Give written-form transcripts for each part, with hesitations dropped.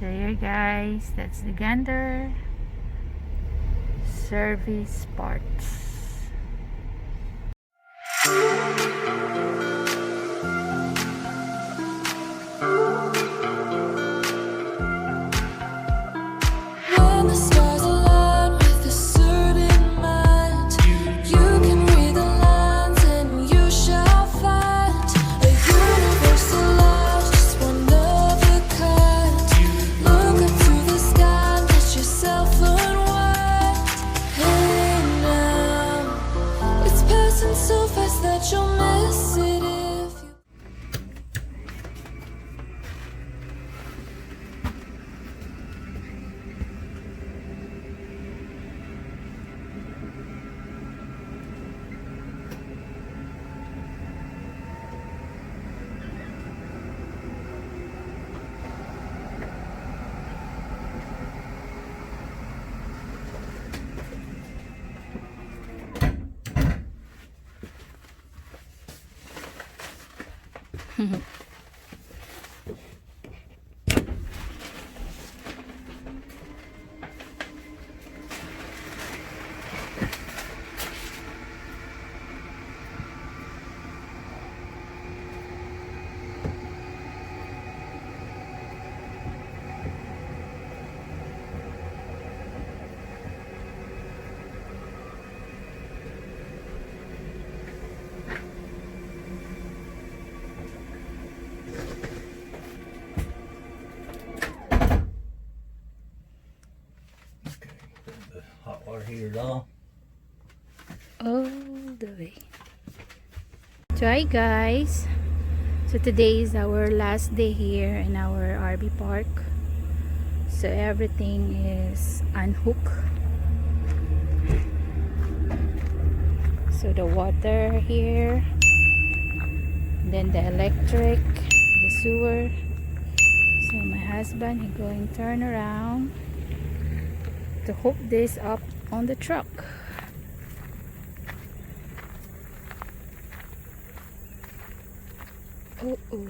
So here guys, that's the gander service parts. When the stars align with a certain mind, you can read the lines and you shall find a universal law, just one of a kind. Look up to the sky, let yourself unwind. Hey now, it's passing so fast that you'll miss it if you. The hot water heater's off. All the way. So hi guys, so today is our last day here in our RV park. So everything is unhooked. So the water here, then the electric, the sewer. So my husband, he's going to turn around to hook this up on the truck. Oh, oh.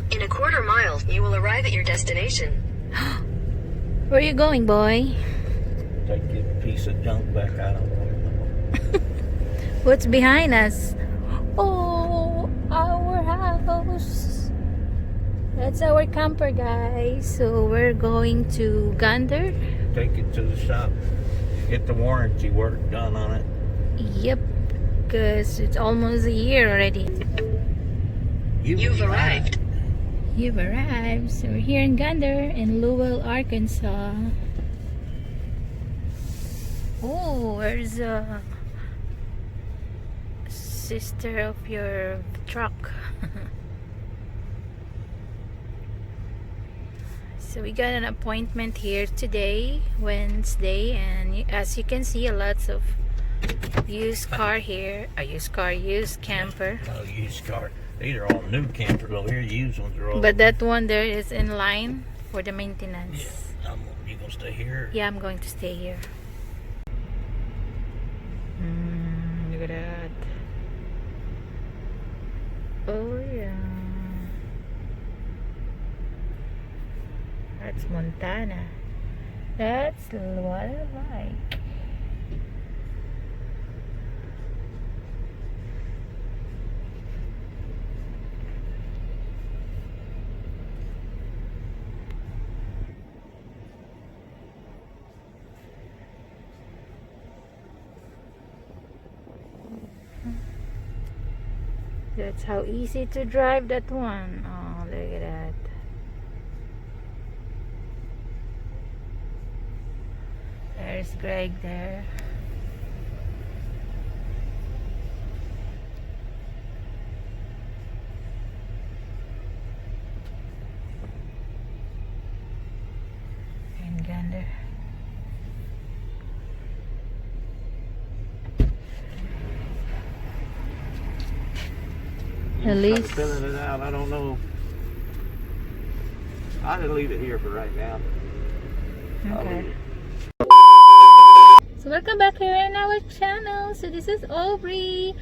In a quarter mile, you will arrive at your destination. Where are you going, boy? Take a piece of junk back out of it. What's behind us? Oh, our house. That's our camper, guys. So we're going to Gander. Take it to the shop. Get the warranty work done on it. Yep, because it's almost a year already. You've arrived. You've arrived. So we're here in Gander in Lowell, Arkansas. Oh, where's the sister of your truck? So we got an appointment here today, Wednesday, and as you can see, lots of used car here. A used camper. No, used car. These are all new campers over here. Used ones are all. But that one there is in line for the maintenance. Yeah, you gonna stay here? Yeah, I'm going to stay here. Look at that. Oh yeah. That's Montana. That's what I like. That's how easy to drive that one. Oh, look at that. There's Greg there. And Gander. At least filling it out. I don't know. I'll just leave it here for right now. I'll okay. leave it. So welcome back here in our channel. So this is Aubrey.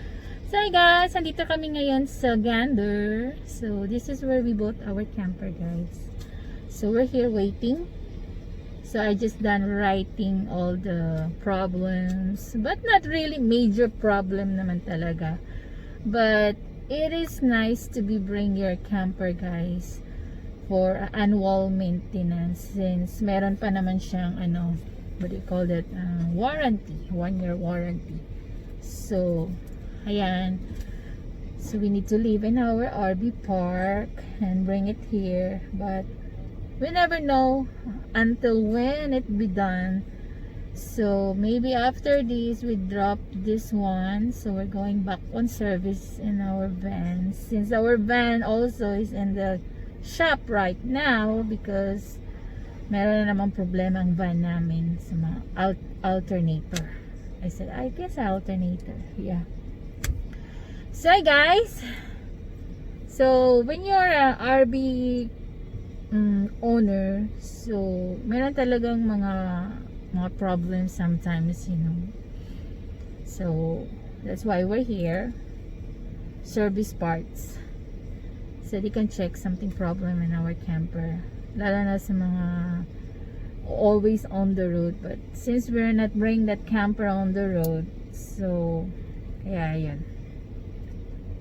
So hi guys, nandito kami ngayon sa Gander. So this is where we bought our camper, guys. So we're here waiting. So I just done writing all the problems, but not really major problem naman talaga. But it is nice to be bring your camper, guys, for annual maintenance, since meron pa naman siyang ano, what do you call that, warranty, 1-year warranty. So ayan, so we need to leave in our RV park and bring it here, but we never know until when it be done. So maybe after this we drop this one, so we're going back on service in our van, since our van also is in the shop right now because meron na namang problema ang van namin sa mga alternator. I guess alternator, yeah. So guys, so when you're a RV owner, so meron talagang mga problems sometimes, you know. So that's why we're here, service parts, so they can check something problem in our camper, lalo na sa mga always on the road. But since we're not bringing that camper on the road, so yeah, yan,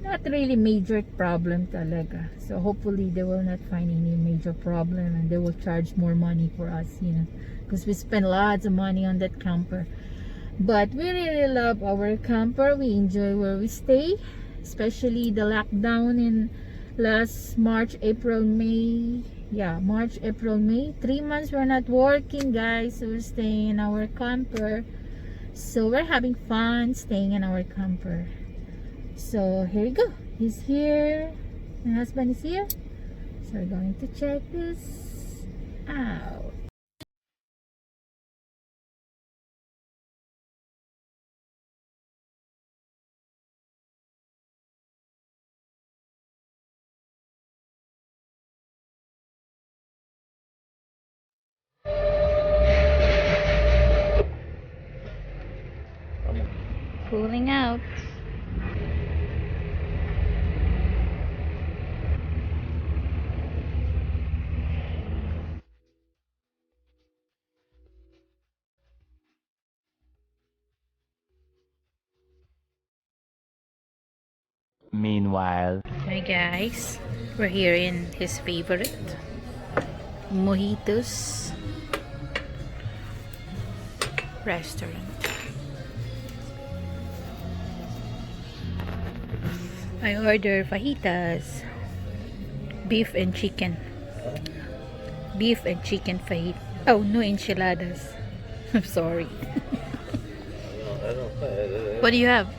not really major problem talaga. So hopefully they will not find any major problem and they will charge more money for us, you know, because we spend lots of money on that camper. But we really love our camper. We enjoy where we stay, especially the lockdown in last March, April, May. Yeah, March, April, May, 3 months we're not working, guys. So we're staying in our camper, so we're having fun staying in our camper. So here you go, he's here, my husband is here, so we're going to check this out. Pulling out. Meanwhile. Hi guys, we're here in his favorite Mojitos restaurant. I order fajitas, beef and chicken fajita. Oh, no enchiladas. I'm sorry. What do you have?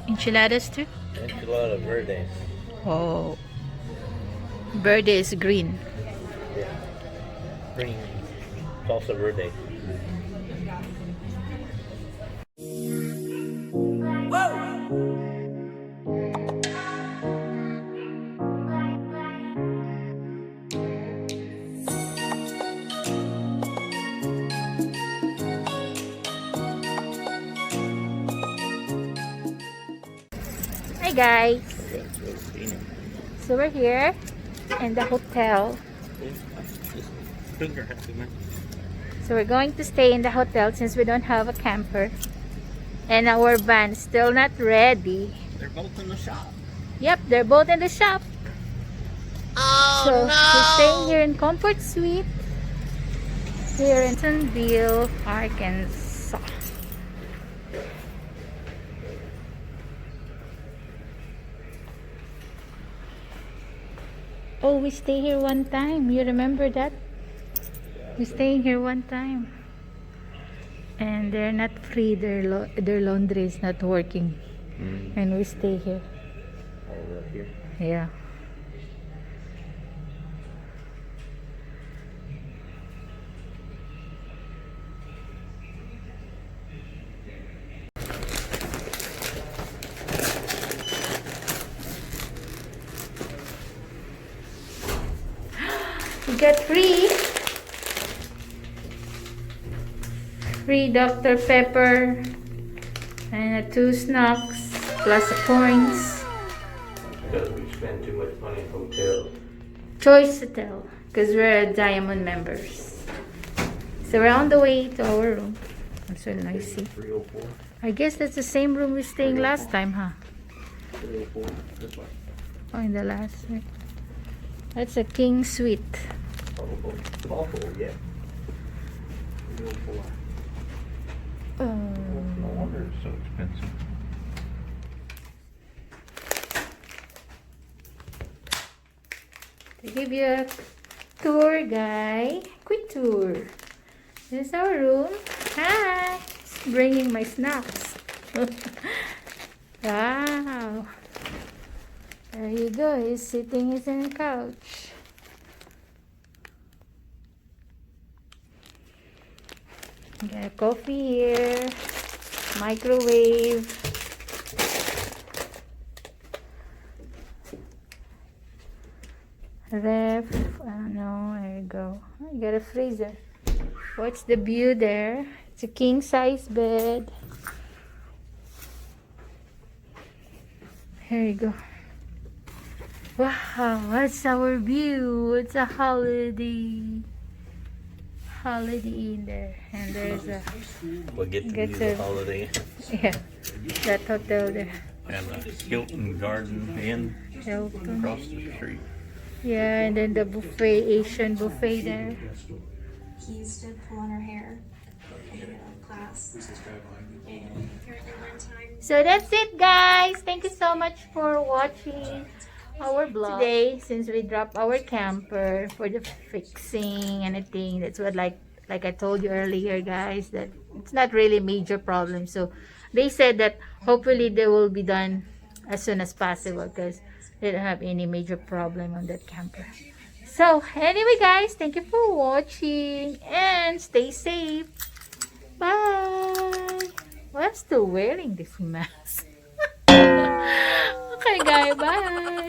Enchiladas too? Enchilada verde. Oh, verde is green. Yeah. Green. Salsa verde. Hi guys. So we're here in the hotel. Finger happy, man. So we're going to stay in the hotel since we don't have a camper. And our van's still not ready. They're both in the shop. Yep, they're both in the shop. Oh So no! we're staying here in Comfort Suite. Here in Jacksonville, Arkansas. Oh, we stay here one time. You remember that? We staying here one time. And they're not free. Their laundry is not working. And we stay here. Oh, right here. Yeah. We got free Dr. Pepper and 2 snacks plus points. Because we spend too much money in hotels. Choice Hotel because we're Diamond members. So we're on the way to our room. That's so noisy. 304. I guess that's the same room we staying last time, huh? 304. This way. Oh, in the last week. That's a king suite. Awful, yeah. 304. No wonder it's so expensive. To give you a tour, guy. Quick tour. This is our room. Hi! Bringing my snacks. Wow. There you go. He's sitting in the couch. Got a coffee here. Microwave. Ref. I don't know. There you go. Oh, you got a freezer. What's the view there? It's a king size bed. Here you go. Wow, that's our view. It's a holiday in there. And there's a We'll get to Get do to- the holiday. yeah, that hotel there. And the Hilton Garden Inn Hilton. across the street. Yeah, and then the buffet, Asian buffet there. Keys did pull on her hair in class. And apparently one time So that's it, guys. Thank you so much for watching our vlog today. Since we dropped our camper for the fixing and anything, that's what like I told you earlier, guys, that it's not really a major problem. So they said that hopefully they will be done as soon as possible because they don't have any major problem on that camper. So anyway, guys, thank you for watching and stay safe. Bye. Well, I'm still wearing this mask. Okay, guys, bye.